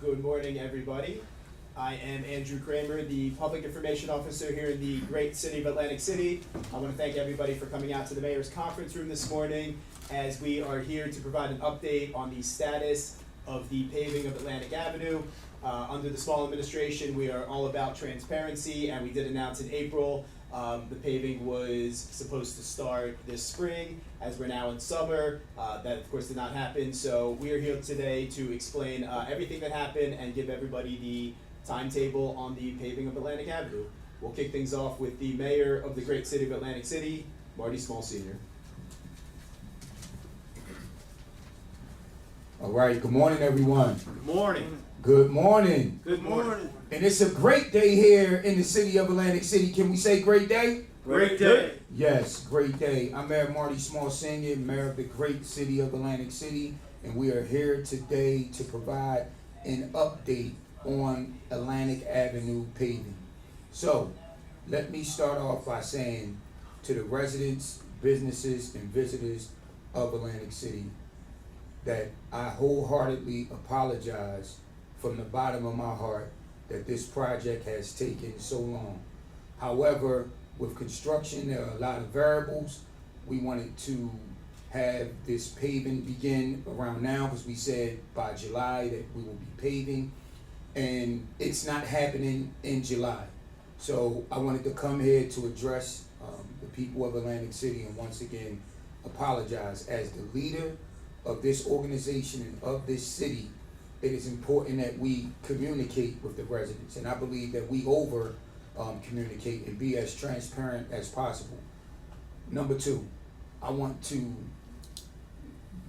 Good morning, everybody. I am Andrew Kramer, the Public Information Officer here in the great city of Atlantic City. I want to thank everybody for coming out to the Mayor's Conference Room this morning as we are here to provide an update on the status of the paving of Atlantic Avenue. Under the Small administration, we are all about transparency, and we did announce in April the paving was supposed to start this spring. As we're now in summer, that of course did not happen. So we are here today to explain everything that happened and give everybody the timetable on the paving of Atlantic Avenue. We'll kick things off with the mayor of the great city of Atlantic City, Marty Small Sr. All right, good morning, everyone. Good morning. Good morning. Good morning. And it's a great day here in the city of Atlantic City. Can we say great day? Great day. Yes, great day. I'm Mayor Marty Small Sr., mayor of the great city of Atlantic City, and we are here today to provide an update on Atlantic Avenue paving. So, let me start off by saying to the residents, businesses, and visitors of Atlantic City that I wholeheartedly apologize from the bottom of my heart that this project has taken so long. However, with construction, there are a lot of variables. We wanted to have this paving begin around now because we said by July that we will be paving, and it's not happening in July. So I wanted to come here to address the people of Atlantic City and once again apologize. As the leader of this organization and of this city, it is important that we communicate with the residents, and I believe that we communicate and be as transparent as possible. Number two, I want to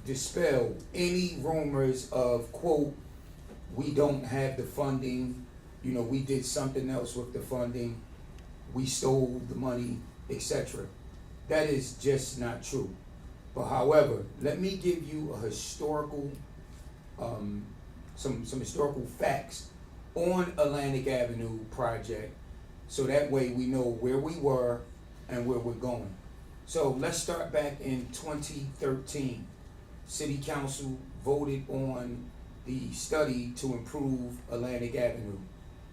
dispel any rumors of, quote, we don't have the funding, we did something else with the funding, we stole the money, etc. That is just not true. But however, let me give you a historical, some historical facts on Atlantic Avenue project, so that way we know where we were and where we're going. So let's start back in 2013. City Council voted on the study to improve Atlantic Avenue.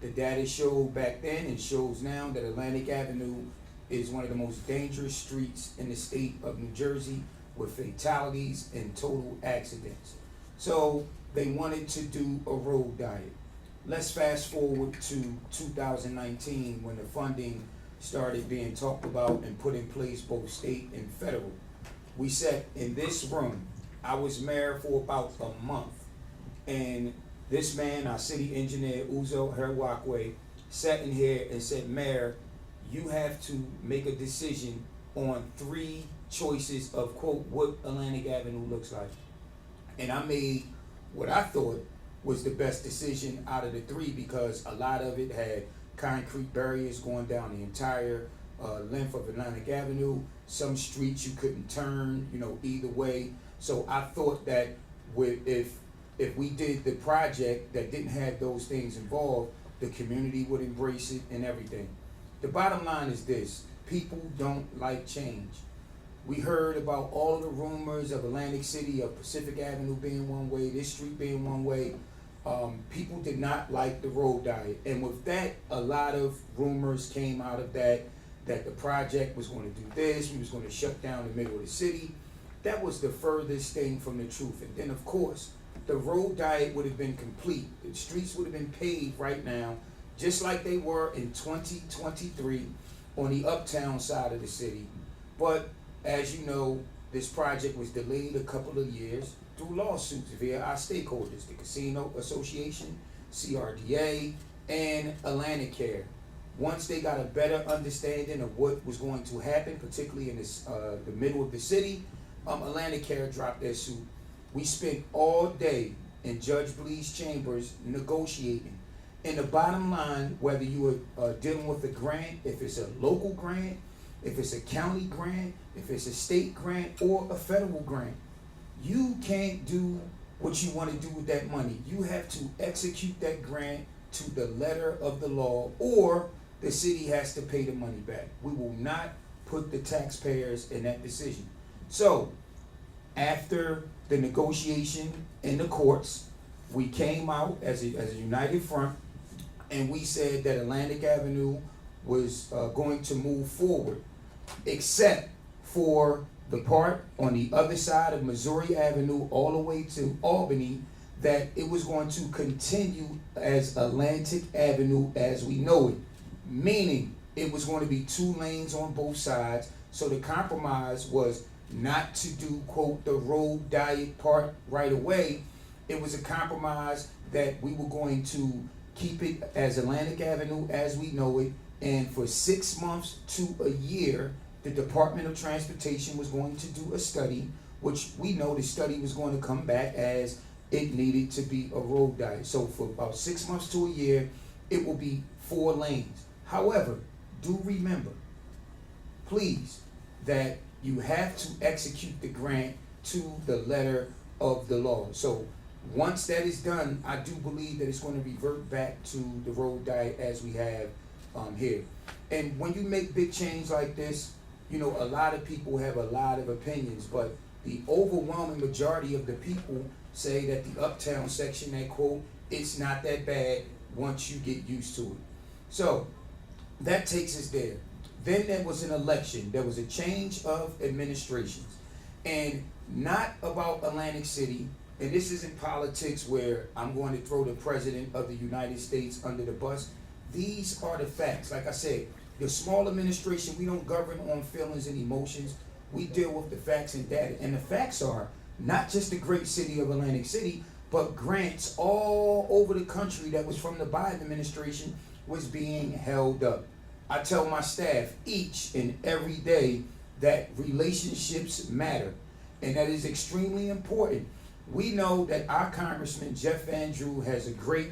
The data showed back then and shows now that Atlantic Avenue is one of the most dangerous streets in the state of New Jersey, with fatalities and total accidents. So they wanted to do a road diet. Let's fast forward to 2019 when the funding started being talked about and put in place, both state and federal. We sat in this room. I was mayor for about a month, and this man, our city engineer, Uzo Herwakwe, sat in here and said, Mayor, you have to make a decision on 3 choices of, quote, what Atlantic Avenue looks like. And I made what I thought was the best decision out of the 3 because a lot of it had concrete barriers going down the entire length of Atlantic Avenue. Some streets you couldn't turn, either way. So I thought that if we did the project that didn't have those things involved, the community would embrace it and everything. The bottom line is this: people don't like change. We heard about all the rumors of Atlantic City, of Pacific Avenue being one way, this street being one way. People did not like the road diet. And with that, a lot of rumors came out of that the project was going to do this, we was going to shut down the middle of the city. That was the furthest thing from the truth. And then, of course, the road diet would have been complete. The streets would have been paved right now, just like they were in 2023 on the uptown side of the city. But as you know, this project was delayed a couple of years through lawsuits via our stakeholders, the Casino Association, CRDA, and Atlantic Care. Once they got a better understanding of what was going to happen, particularly in the middle of the city, Atlantic Care dropped their suit. We spent all day in Judge Blee's chambers negotiating. And the bottom line, whether you are dealing with a grant, if it's a local grant, if it's a county grant, if it's a state grant, or a federal grant, you can't do what you want to do with that money. You have to execute that grant to the letter of the law, or the city has to pay the money back. We will not put the taxpayers in that decision. So, after the negotiation in the courts, we came out as a united front, and we said that Atlantic Avenue was going to move forward, except for the part on the other side of Missouri Avenue all the way to Albany, that it was going to continue as Atlantic Avenue as we know it, meaning it was going to be 2 lanes on both sides. So the compromise was not to do, quote, the road diet part right away. It was a compromise that we were going to keep it as Atlantic Avenue as we know it, and for 6 months to a year, the Department of Transportation was going to do a study, which we know the study was going to come back as it needed to be a road diet. So for about 6 months to a year, it will be 4 lanes. However, do remember, please, that you have to execute the grant to the letter of the law. So once that is done, I do believe that it's going to revert back to the road diet as we have here. And when you make big change like this, you know, a lot of people have a lot of opinions, but the overwhelming majority of the people say that the uptown section, that quote, it's not that bad once you get used to it. So that takes us there. Then there was an election. There was a change of administrations, and not about Atlantic City. And this isn't politics where I'm going to throw the president of the United States under the bus. These are the facts. Like I said, the small administration, we don't govern on feelings and emotions. We deal with the facts and data. And the facts are not just the great city of Atlantic City, but grants all over the country that was from the Biden administration was being held up. I tell my staff each and every day that relationships matter, and that is extremely important. We know that our Congressman Jeff Van Drew has a great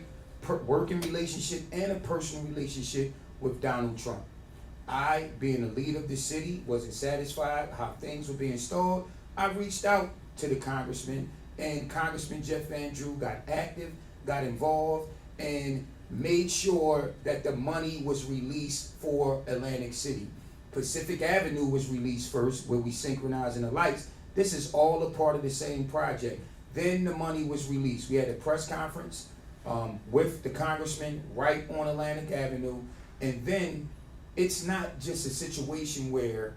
working relationship and a personal relationship with Donald Trump. I, being the leader of the city, wasn't satisfied how things were being stalled. I reached out to the congressman, and Congressman Jeff Van Drew got active, got involved, and made sure that the money was released for Atlantic City. Pacific Avenue was released first, where we synchronizing the lights. This is all a part of the same project. Then the money was released. We had a press conference with the congressman right on Atlantic Avenue, and then it's not just a situation where,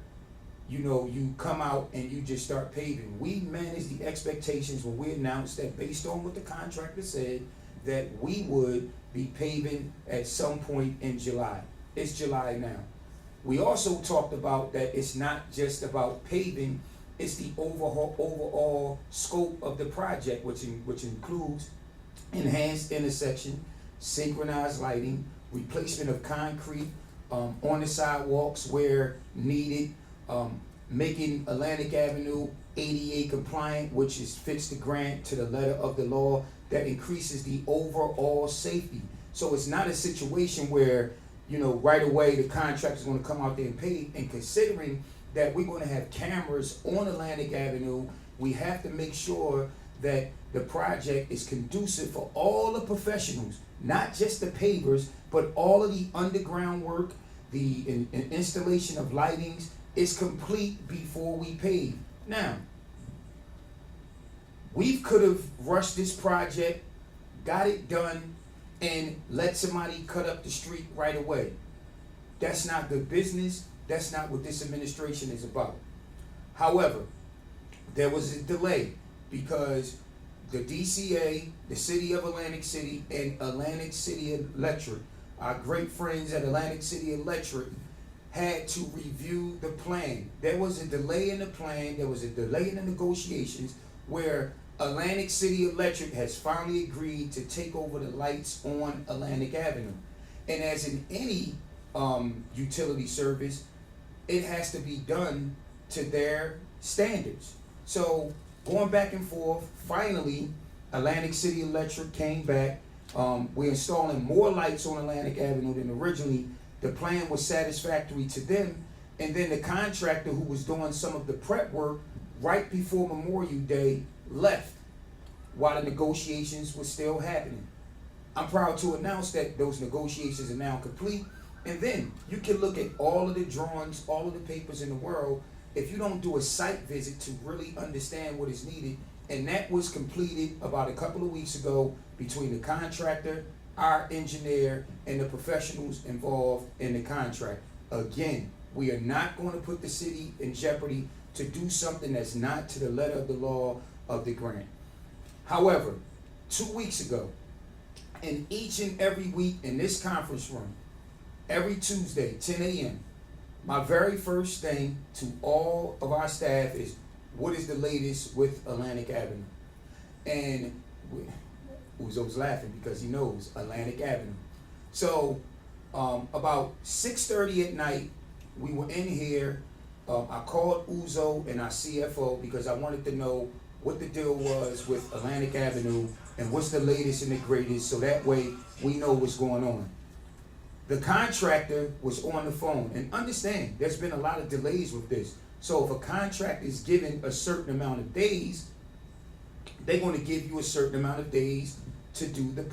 you know, you come out and you just start paving. We managed the expectations when we announced that, based on what the contractor said, that we would be paving at some point in July. It's July now. We also talked about that it's not just about paving, it's the overall scope of the project, which includes enhanced intersection, synchronized lighting, replacement of concrete on the sidewalks where needed, making Atlantic Avenue ADA compliant, which fits the grant to the letter of the law, that increases the overall safety. So it's not a situation where, you know, right away the contractor is going to come out there and pay. And considering that we're going to have cameras on Atlantic Avenue, we have to make sure that the project is conducive for all the professionals, not just the pavers, but all of the underground work, the installation of lightings is complete before we pave. Now, we could have rushed this project, got it done, and let somebody cut up the street right away. That's not good business. That's not what this administration is about. However, there was a delay because the DCA, the City of Atlantic City, and Atlantic City Electric, our great friends at Atlantic City Electric, had to review the plan. There was a delay in the plan. There was a delay in the negotiations where Atlantic City Electric has finally agreed to take over the lights on Atlantic Avenue. And as in any utility service, it has to be done to their standards. So going back and forth, finally, Atlantic City Electric came back. We're installing more lights on Atlantic Avenue than originally. The plan was satisfactory to them. And then the contractor who was doing some of the prep work right before Memorial Day left while the negotiations were still happening. I'm proud to announce that those negotiations are now complete. And then you can look at all of the drawings, all of the papers in the world, if you don't do a site visit to really understand what is needed. And that was completed about a couple of weeks ago. between the contractor, our engineer, and the professionals involved in the contract. Again, we are not going to put the city in jeopardy to do something that's not to the letter of the law of the grant. However, 2 weeks ago, and each and every week in this conference room, every Tuesday, 10 a.m., my very first thing to all of our staff is, what is the latest with Atlantic Avenue? And Uzo's laughing because he knows Atlantic Avenue. So about 6:30 at night, we were in here. I called Uzo and our CFO because I wanted to know what the deal was with Atlantic Avenue and what's the latest and the greatest, so that way we know what's going on. The contractor was on the phone, and understand, there's been a lot of delays with this. So if a contractor is given a certain amount of days, they're going to give you a certain amount of days to do the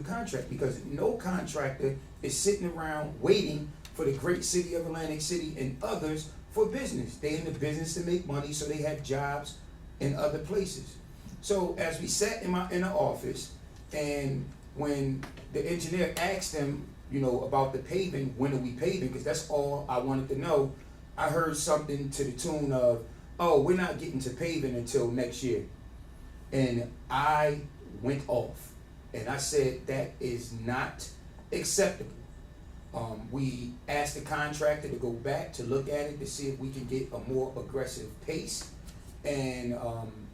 contract, because no contractor is sitting around waiting for the great city of Atlantic City and others for business. They're in the business to make money, so they have jobs in other places. So as we sat in the office, and when the engineer asked them, about the paving, when are we paving? Because that's all I wanted to know. I heard something to the tune of, "Oh, we're not getting to paving until next year." And I went off, and I said, that is not acceptable. We asked the contractor to go back to look at it to see if we can get a more aggressive pace. And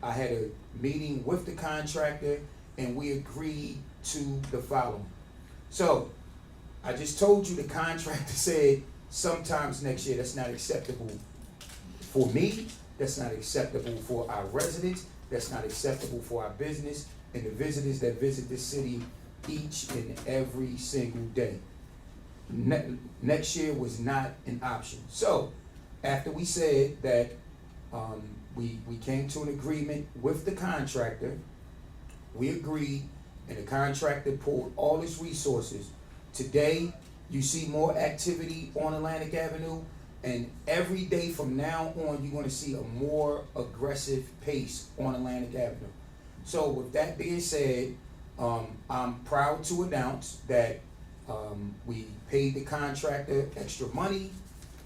I had a meeting with the contractor, and we agreed to the following. So I just told you the contractor said sometimes next year. That's not acceptable for me. That's not acceptable for our residents. That's not acceptable for our business and the visitors that visit this city each and every single day. Next year was not an option. So after we said that, we came to an agreement with the contractor. We agreed, and the contractor pulled all his resources. Today, you see more activity on Atlantic Avenue, and every day from now on, you're going to see a more aggressive pace on Atlantic Avenue. So with that being said, I'm proud to announce that we paid the contractor extra money,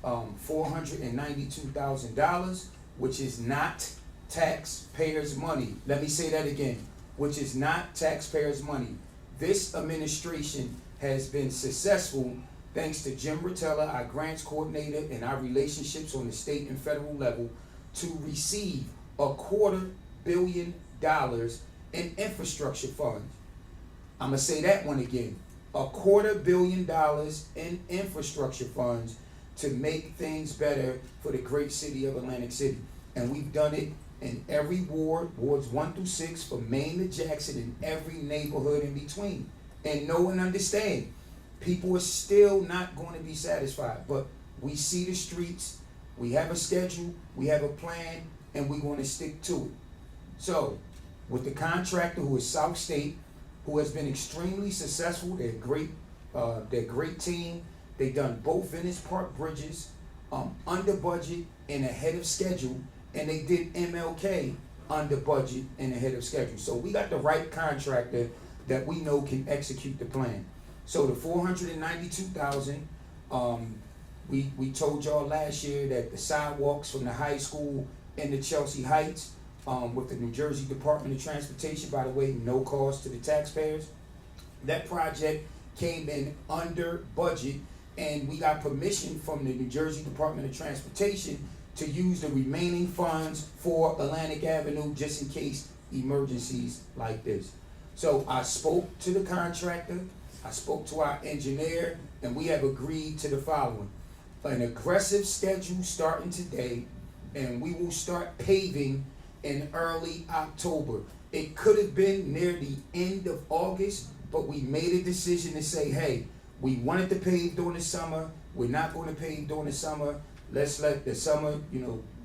$492,000, which is not taxpayers' money. Let me say that again, which is not taxpayers' money. This administration has been successful thanks to Jim Rotella, our grants coordinator, and our relationships on the state and federal level to receive $250 million in infrastructure funds. I'm going to say that one again. $250 million in infrastructure funds to make things better for the great city of Atlantic City. And we've done it in every ward, wards 1 through 6, from Maine to Jackson, in every neighborhood in between. And know and understand, people are still not going to be satisfied, but we see the streets, we have a schedule, we have a plan, and we're going to stick to it. So, with the contractor, who is South State, who has been extremely successful, they're great team. They've done both Venice Park bridges under budget and ahead of schedule, and they did MLK under budget and ahead of schedule. So we got the right contractor that we know can execute the plan. So the $492,000, we told y'all last year that the sidewalks from the high school into Chelsea Heights, with the New Jersey Department of Transportation, by the way, no cost to the taxpayers. That project came in under budget, and we got permission from the New Jersey Department of Transportation to use the remaining funds for Atlantic Avenue just in case emergencies like this. So I spoke to the contractor, I spoke to our engineer, and we have agreed to the following. An aggressive schedule starting today, and we will start paving in early October. It could have been near the end of August, but we made a decision to say, hey, we wanted to pave during the summer. We're not going to pave during the summer. Let's let the summer,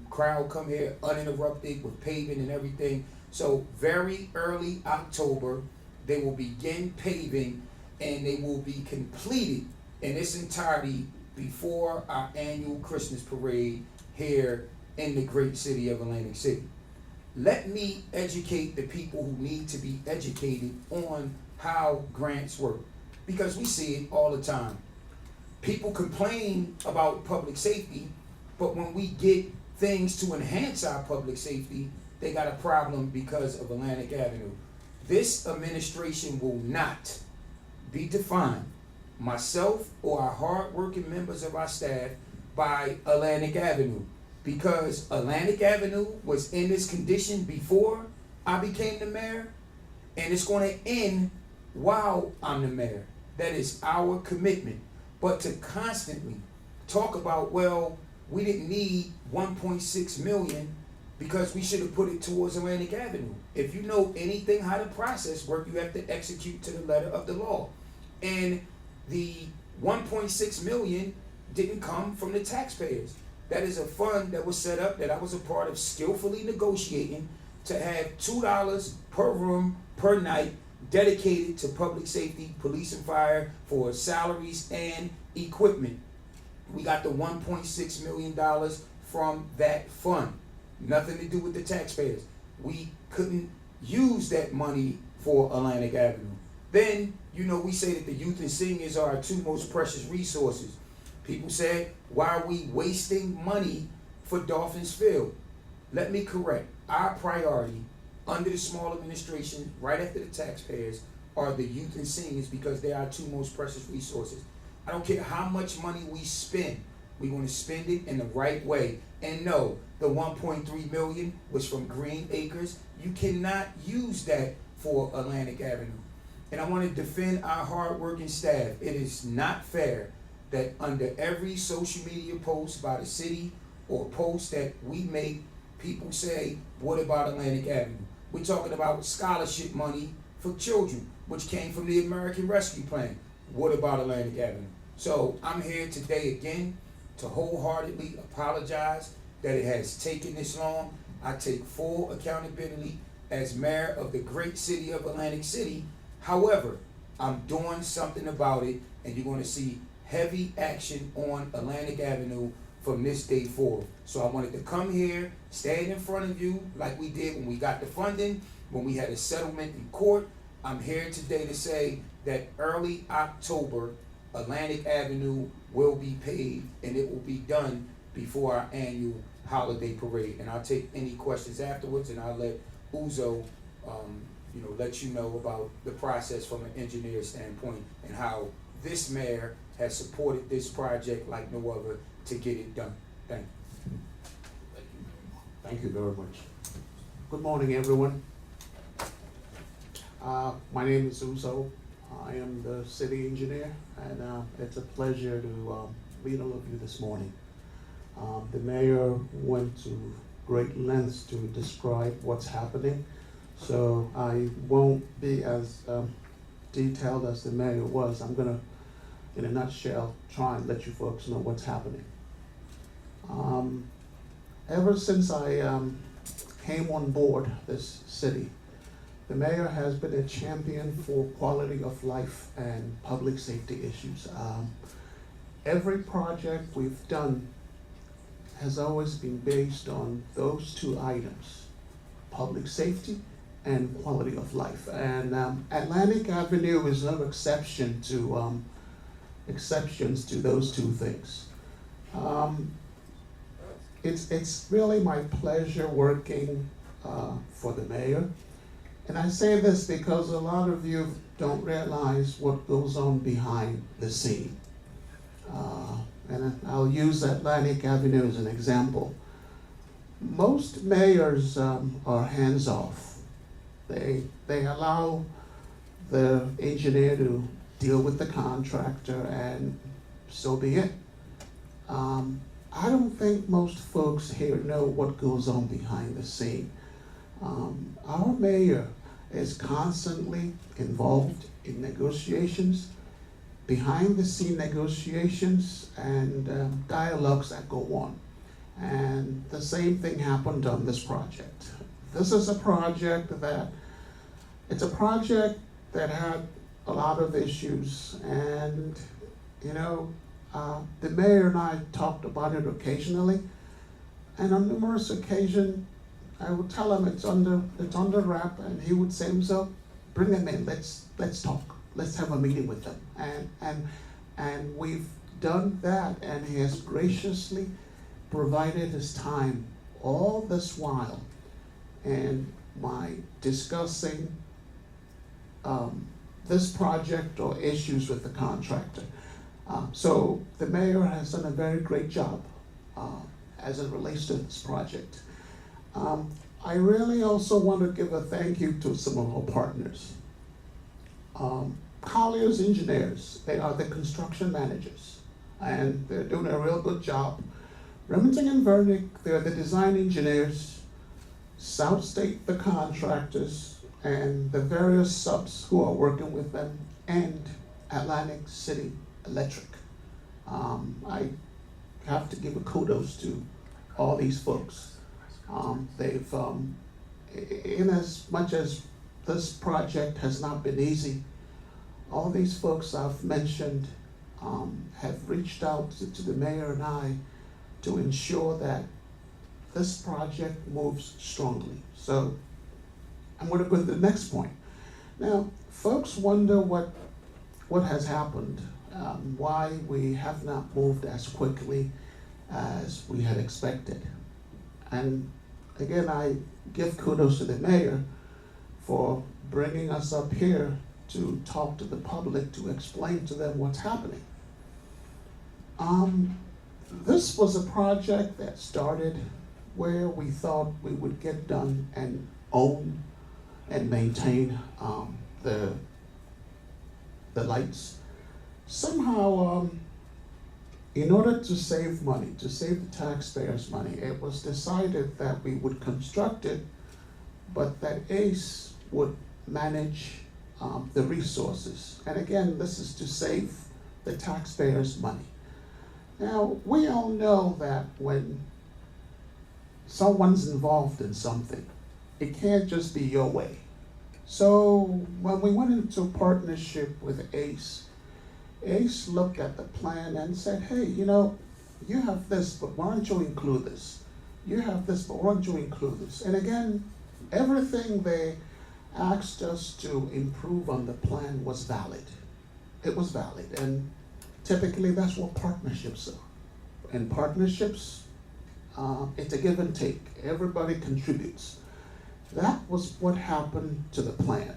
crowd come here uninterrupted with paving and everything. So very early October, they will begin paving, and they will be completed in its entirety before our annual Christmas parade here in the great city of Atlantic City. let me educate the people who need to be educated on how grants work, because we see it all the time. People complain about public safety, but when we get things to enhance our public safety, they got a problem because of Atlantic Avenue. This administration will not be defined, myself or our hardworking members of our staff, by Atlantic Avenue, because Atlantic Avenue was in this condition before I became the mayor, and it's going to end while I'm the mayor. That is our commitment. But to constantly talk about, well, we didn't need 1.6 million because we should have put it towards Atlantic Avenue. If you know anything how the process works, you have to execute to the letter of the law. And the 1.6 million didn't come from the taxpayers. That is a fund that was set up that I was a part of skillfully negotiating to have $2 per room per night dedicated to public safety, police and fire for salaries and equipment. We got the $1.6 million from that fund. Nothing to do with the taxpayers. We couldn't use that money for Atlantic Avenue. Then, we say that the youth and seniors are our two most precious resources. People said, why are we wasting money for Dolphins Field? Let me correct. Our priority under the Small administration, right after the taxpayers, are the youth and seniors, because they are our two most precious resources. I don't care how much money we spend. We want to spend it in the right way. And no, the 1.3 million was from Green Acres. You cannot use that for Atlantic Avenue. And I want to defend our hardworking staff. It is not fair that under every social media post by the city or post that we make, people say, what about Atlantic Avenue? We're talking about scholarship money for children, which came from the American Rescue Plan. What about Atlantic Avenue? So I'm here today again to wholeheartedly apologize that it has taken this long. I take full accountability as mayor of the great city of Atlantic City. However, I'm doing something about it, and you're going to see heavy action on Atlantic Avenue from this day forward. So I wanted to come here, stand in front of you like we did when we got the funding, when we had a settlement in court. I'm here today to say that early October, Atlantic Avenue will be paved, and it will be done before our annual holiday parade. And I'll take any questions afterwards, and I'll let Uzo let you know about the process from an engineer standpoint and how this mayor has supported this project like no other to get it done. Thank you. Thank you very much. Good morning, everyone. My name is Uzo. I am the city engineer, and it's a pleasure to meet all of you this morning. The mayor went to great lengths to describe what's happening, so I won't be as detailed as the mayor was. I'm gonna, in a nutshell, try and let you folks know what's happening. Ever since I came on board this city, the mayor has been a champion for quality of life and public safety issues. Every project we've done has always been based on those two items, public safety and quality of life. And Atlantic Avenue is no exception to exceptions to those two things. It's really my pleasure working for the mayor. And I say this because a lot of you don't realize what goes on behind the scene. And I'll use Atlantic Avenue as an example. Most mayors are hands-off. They allow the engineer to deal with the contractor, and so be it. I don't think most folks here know what goes on behind the scene. Our mayor is constantly involved in negotiations, behind the scene negotiations, and dialogues that go on. And the same thing happened on this project. This is a project that had a lot of issues, and the mayor and I talked about it occasionally, and on numerous occasions I would tell him it's under wrap, and he would say to himself, bring him in, let's talk, let's have a meeting with them. And we've done that, and he has graciously provided his time all this while, and by discussing this project or issues with the contractor. So the mayor has done a very great job as it relates to this project. I really also want to give a thank you to some of our partners. Collier's Engineers, they are the construction managers, and they're doing a real good job. Remington and Vernick, they're the design engineers. South State, the contractors, and the various subs who are working with them, and Atlantic City Electric. I have to give a kudos to all these folks. They've, in as much as this project has not been easy, all these folks I've mentioned have reached out to the mayor and I to ensure that this project moves strongly. So I'm going to go to the next point. Now, folks wonder what has happened, why we have not moved as quickly as we had expected. And again, I give kudos to the mayor for bringing us up here to talk to the public, to explain to them what's happening. This was a project that started where we thought we would get done and own and maintain the lights. Somehow, in order to save money, to save the taxpayers money, it was decided that we would construct it, but that ACE would manage the resources. And again, this is to save the taxpayers money. Now, we all know that when someone's involved in something, it can't just be your way. So when we went into a partnership with ACE looked at the plan and said, hey, you know, you have this, but why don't you include this? You have this, but why don't you include this? And again, everything they asked us to improve on the plan was valid. It was valid, and typically that's what partnerships are. In partnerships, it's a give and take. Everybody contributes. That was what happened to the plan.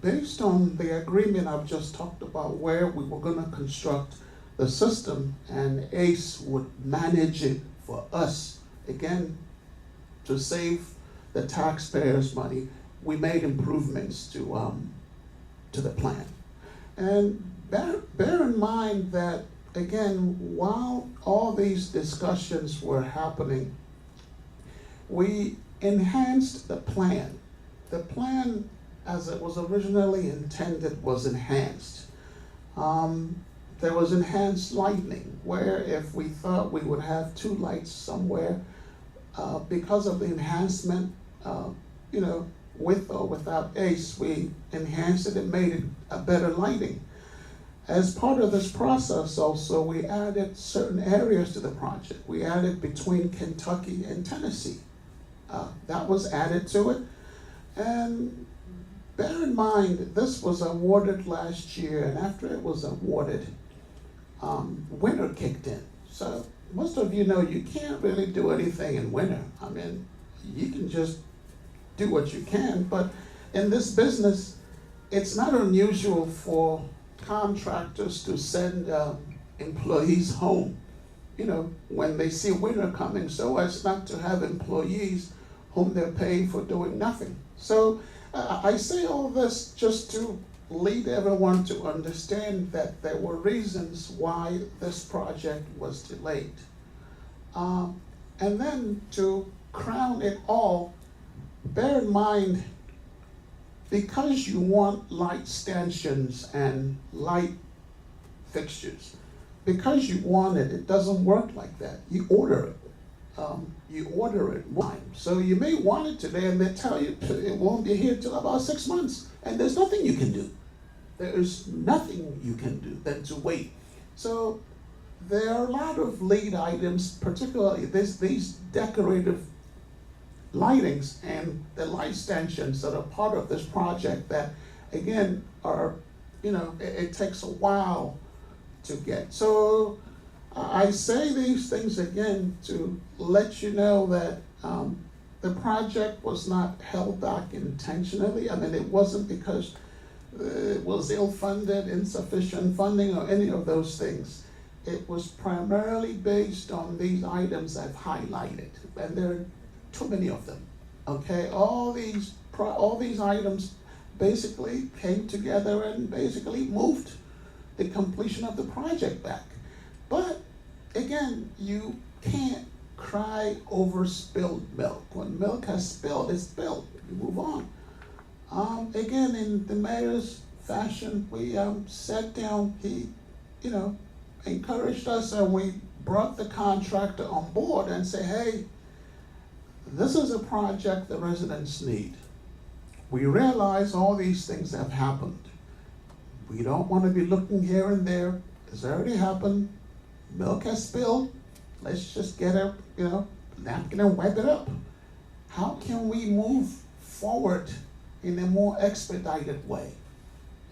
Based on the agreement I've just talked about, where we were going to construct the system and ACE would manage it for us, again, to save the taxpayers money, we made improvements to the plan. And bear in mind that, again, while all these discussions were happening, we enhanced the plan. The plan, as it was originally intended, was enhanced. There was enhanced lighting, where if we thought we would have two lights somewhere, because of the enhancement, with or without ACE, we enhanced it and made it a better lighting. As part of this process also, we added certain areas to the project. We added between Kentucky and Tennessee. That was added to it. And bear in mind, this was awarded last year, and after it was awarded, winter kicked in. So most of you know you can't really do anything in winter. I mean, you can just do what you can, but in this business, it's not unusual for contractors to send employees home, when they see winter coming, so as not to have employees whom they're paying for doing nothing. So I say all this just to lead everyone to understand that there were reasons why this project was delayed. And then to crown it all, bear in mind, because you want light stanchions and light fixtures, because you want it, it doesn't work like that. You order it. You order it one. So you may want it today, and they tell you it won't be here till about 6 months, and there's nothing you can do. There's nothing you can do than to wait. So there are a lot of lead items, particularly these decorative lightings and the light stanchions that are part of this project that, again, are, it takes a while to get. So I say these things again to let you know that the project was not held back intentionally. I mean, it wasn't because it was ill-funded, insufficient funding, or any of those things. It was primarily based on these items I've highlighted, and there are too many of them. Okay, all these items basically came together and basically moved the completion of the project back. But again, you can't cry over spilled milk. When milk has spilled, it's spilled. You move on. Again, in the mayor's fashion, we sat down. He, encouraged us, and we brought the contractor on board and said, hey, this is a project the residents need. We realize all these things have happened. We don't want to be looking here and there. It's already happened. Milk has spilled. Let's just get a napkin and wipe it up. How can we move forward in a more expedited way?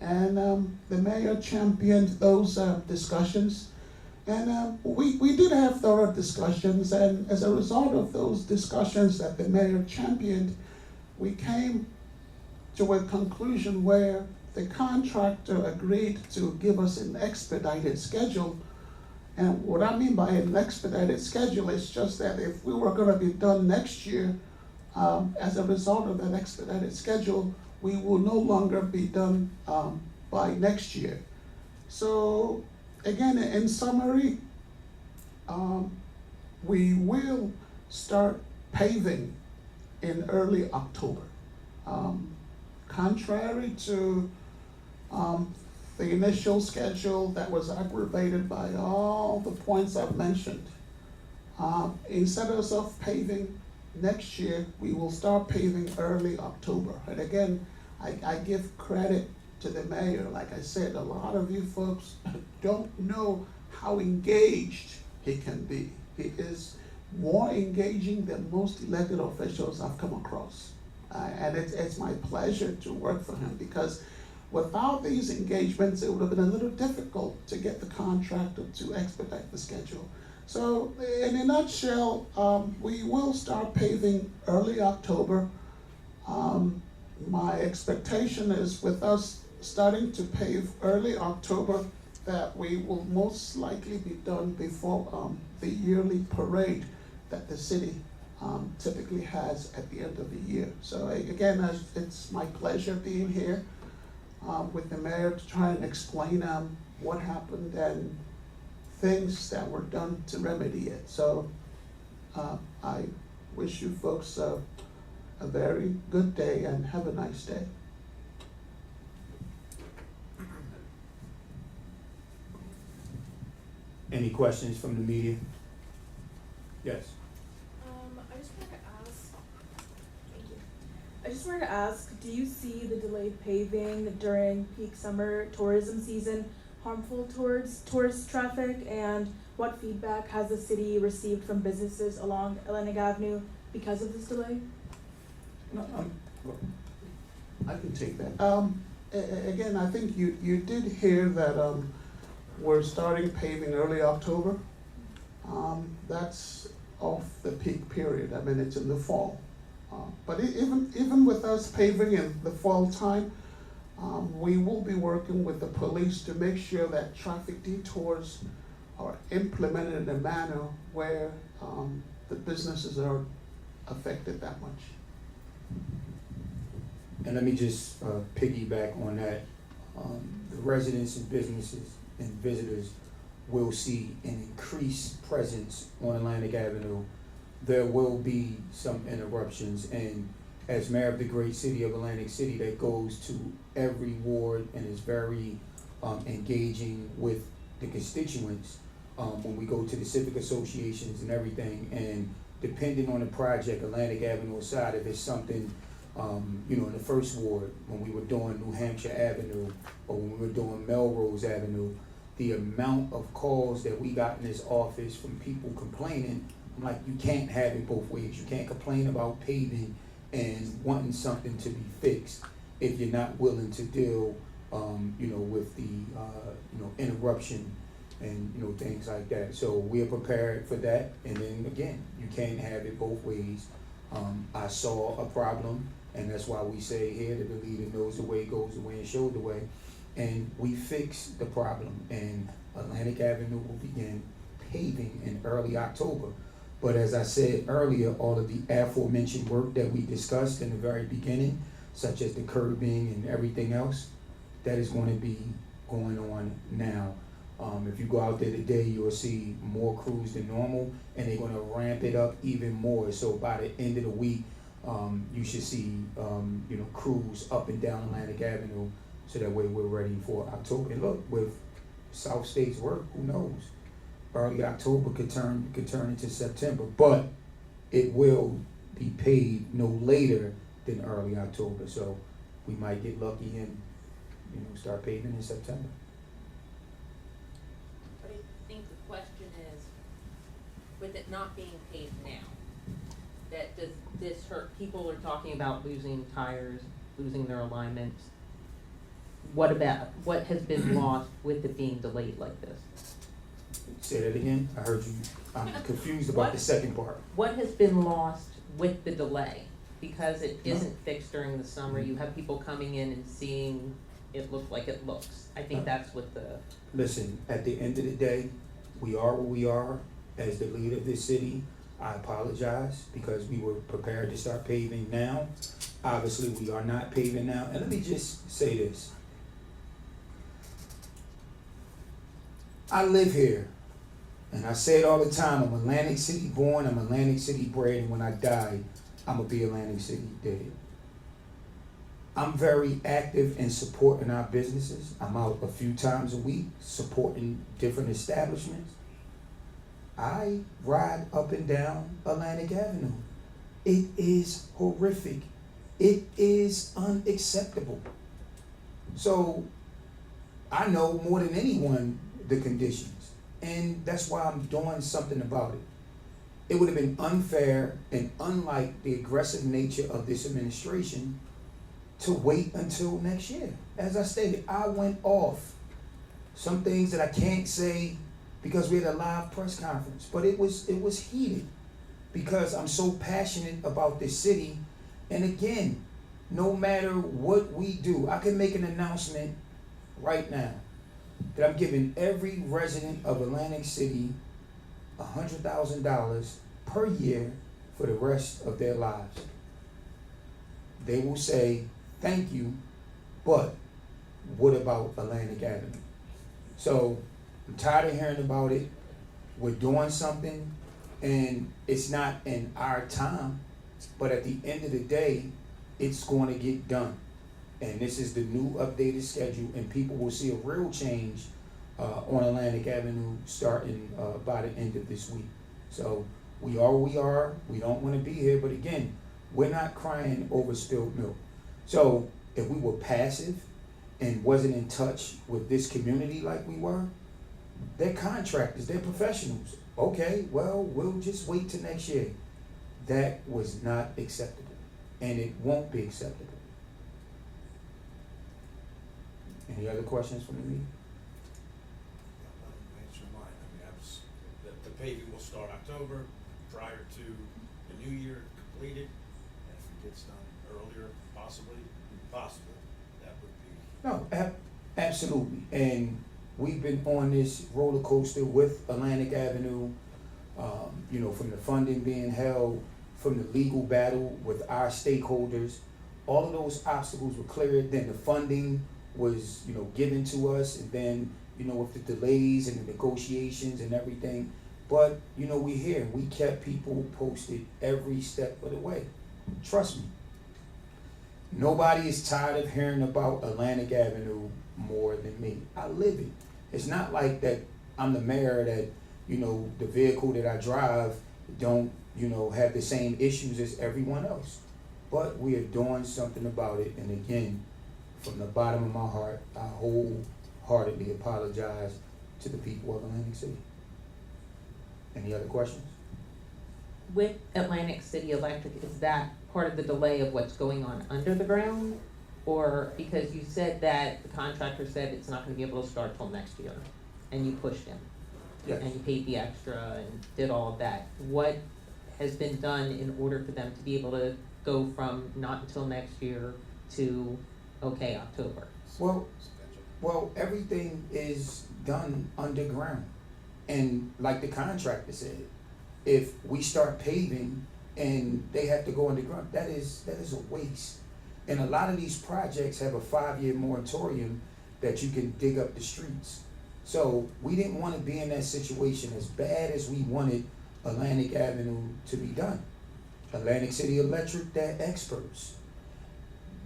And the mayor championed those discussions. And we did have thorough discussions, and as a result of those discussions that the mayor championed, we came to a conclusion where the contractor agreed to give us an expedited schedule. And what I mean by an expedited schedule is just that if we were going to be done next year, as a result of that expedited schedule, we will no longer be done by next year. So again, in summary, we will start paving in early October. Contrary to the initial schedule that was aggravated by all the points I've mentioned, instead of paving next year, we will start paving early October. And again, I give credit to the mayor. Like I said, a lot of you folks don't know how engaged he can be. He is more engaging than most elected officials I've come across. And it's my pleasure to work for him, because without these engagements, it would have been a little difficult to get the contractor to expedite the schedule. So in a nutshell, we will start paving early October. My expectation is with us starting to pave early October that we will most likely be done before the yearly parade that the city typically has at the end of the year. So again, it's my pleasure being here with the mayor to try and explain what happened and things that were done to remedy it. So I wish you folks a very good day and have a nice day. Any questions from the media? Yes. I just wanted to ask, do you see the delayed paving during peak summer tourism season harmful towards tourist traffic? And what feedback has the city received from businesses along Atlantic Avenue because of this delay? No, I can take that. Again, I think you did hear that we're starting paving early October. That's off the peak period. I mean, it's in the fall. But even with us paving in the fall time, we will be working with the police to make sure that traffic detours are implemented in a manner where the businesses are affected that much. And let me just piggyback on that. The residents and businesses and visitors will see an increased presence on Atlantic Avenue. There will be some interruptions, and as mayor of the great city of Atlantic City that goes to every ward and is very engaging with the constituents when we go to the civic associations and everything, and depending on the project, Atlantic Avenue aside, if it's something in the first ward, when we were doing New Hampshire Avenue or when we were doing Melrose Avenue, the amount of calls that we got in this office from people complaining, I'm like, you can't have it both ways. You can't complain about paving and wanting something to be fixed if you're not willing to deal, with the, interruption and, things like that. So we are prepared for that. And then again, you can't have it both ways. I saw a problem, and that's why we say here that the leader knows the way, goes the way, and shows the way. And we fixed the problem, and Atlantic Avenue will begin paving in early October. But as I said earlier, all of the aforementioned work that we discussed in the very beginning, such as the curbing and everything else, that is going to be going on now. If you go out there today, you'll see more crews than normal, and they're going to ramp it up even more. So by the end of the week, you should see crews up and down Atlantic Avenue, so that way we're ready for October. And look, with South State's work, who knows? Early October could turn into September, but it will be paid no later than early October. So we might get lucky and start paving in September. But I think the question is, with it not being paved now, that does this hurt? People are talking about losing tires, losing their alignments. What has been lost with it being delayed like this? Say that again. I heard you. I'm confused about the second part. What has been lost with the delay? Because it isn't fixed during the summer. You have people coming in and seeing it look like it looks. I think that's what the... Listen, at the end of the day, we are where we are. As the leader of this city, I apologize because we were prepared to start paving now. Obviously, we are not paving now. And let me just say this. I live here, and I say it all the time. I'm Atlantic City born, I'm Atlantic City bred, and when I die, I'm gonna be Atlantic City dead. I'm very active in supporting our businesses. I'm out a few times a week supporting different establishments. I ride up and down Atlantic Avenue. It is horrific. It is unacceptable. So I know more than anyone the conditions, and that's why I'm doing something about it. It would have been unfair and unlike the aggressive nature of this administration to wait until next year. As I stated, I went off some things that I can't say because we had a live press conference, but it was heated because I'm so passionate about this city. And again, no matter what we do, I can make an announcement right now that I'm giving every resident of Atlantic City $100,000 per year for the rest of their lives. They will say, thank you, but what about Atlantic Avenue? So I'm tired of hearing about it. We're doing something, and it's not in our time, but at the end of the day, it's going to get done. And this is the new updated schedule, and people will see a real change on Atlantic Avenue starting by the end of this week. So we are where we are. We don't want to be here, but again, we're not crying over spilled milk. So if we were passive and wasn't in touch with this community like we were, they're contractors, they're professionals. Okay, well, we'll just wait till next year. That was not acceptable, and it won't be acceptable. Any other questions from the meeting? Answer mine. I mean, the paving will start October prior to the new year completed. And if it gets done earlier, possible, that would be. No, absolutely. And we've been on this roller coaster with Atlantic Avenue, from the funding being held, from the legal battle with our stakeholders. All of those obstacles were cleared. Then the funding was, given to us, and then, with the delays and the negotiations and everything. But, we're here. We kept people posted every step of the way. Trust me. Nobody is tired of hearing about Atlantic Avenue more than me. I live it. It's not like that I'm the mayor that, the vehicle that I drive don't, have the same issues as everyone else. But we are doing something about it. And again, from the bottom of my heart, I wholeheartedly apologize to the people of Atlantic City. Any other questions? With Atlantic City Electric, is that part of the delay of what's going on under the ground? Or, because you said that the contractor said it's not gonna be able to start till next year, and you pushed him? Yes. And you paid the extra and did all of that. What has been done in order for them to be able to go from not until next year to, okay, October? Well, everything is done underground. And like the contractor said, if we start paving and they have to go underground, that is a waste. And a lot of these projects have a 5-year moratorium that you can dig up the streets. So we didn't want to be in that situation as bad as we wanted Atlantic Avenue to be done. Atlantic City Electric, they're experts.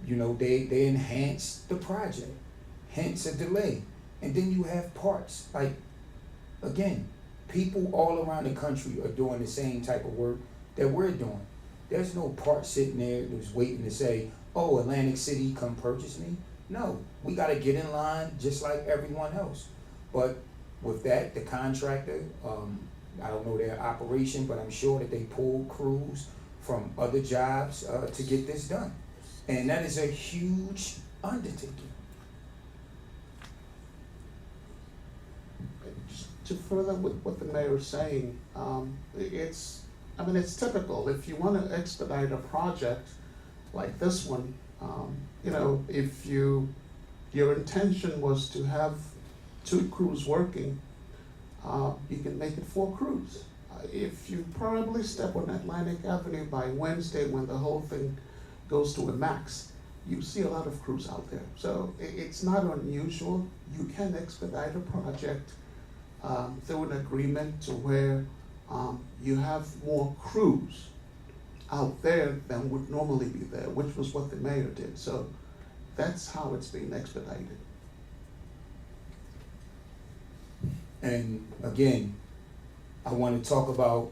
You know, they enhanced the project, hence a delay. And then you have parts, like, again, people all around the country are doing the same type of work that we're doing. There's no part sitting there that's waiting to say, oh, Atlantic City, come purchase me. No, we got to get in line just like everyone else. But with that, the contractor, I don't know their operation, but I'm sure that they pull crews from other jobs to get this done. And that is a huge undertaking. Just to further with what the mayor's saying, it's typical. If you want to expedite a project like this one, if your intention was to have 2 crews working, you can make it 4 crews. If you probably step on Atlantic Avenue by Wednesday when the whole thing goes to a max, you see a lot of crews out there. So it's not unusual. You can expedite a project through an agreement to where you have more crews out there than would normally be there, which was what the mayor did. So that's how it's being expedited. And again, I want to talk about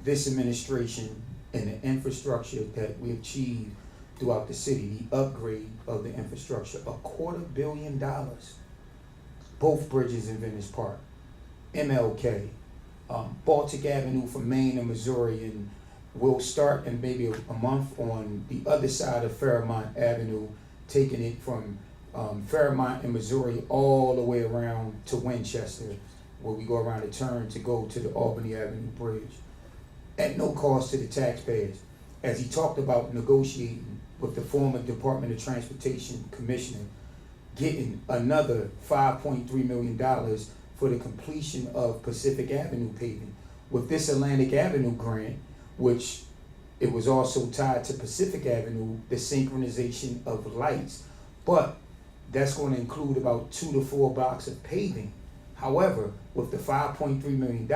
this administration and the infrastructure that we achieved throughout the city, the upgrade of the infrastructure, $250 million. Both bridges in Venice Park, MLK, Baltic Avenue from Maine and Missouri, and we'll start in maybe a month on the other side of Fairmont Avenue, taking it from Fairmont in Missouri all the way around to Winchester, where we go around the turn to go to the Albany Avenue Bridge at no cost to the taxpayers. As he talked about negotiating with the former Department of Transportation Commissioner, getting another $5.3 million for the completion of Pacific Avenue paving. With this Atlantic Avenue grant, which it was also tied to Pacific Avenue, the synchronization of lights, but that's going to include about 2 to 4 blocks of paving. However, with the $5.3 million,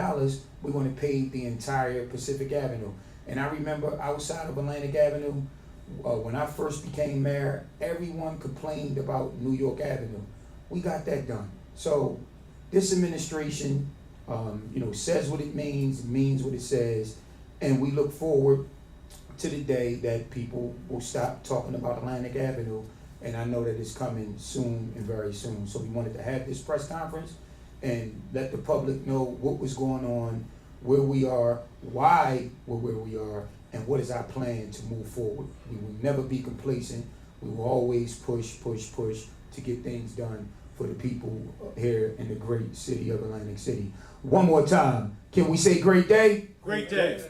we're going to pave the entire Pacific Avenue. And I remember outside of Atlantic Avenue, when I first became mayor, everyone complained about New York Avenue. We got that done. So this administration, says what it means what it says, and we look forward to the day that people will stop talking about Atlantic Avenue, and I know that it's coming soon and very soon. So we wanted to have this press conference and let the public know what was going on, where we are, why we're where we are, and what is our plan to move forward. We will never be complacent. We will always push to get things done for the people here in the great city of Atlantic City. One more time, can we say great day? Great day.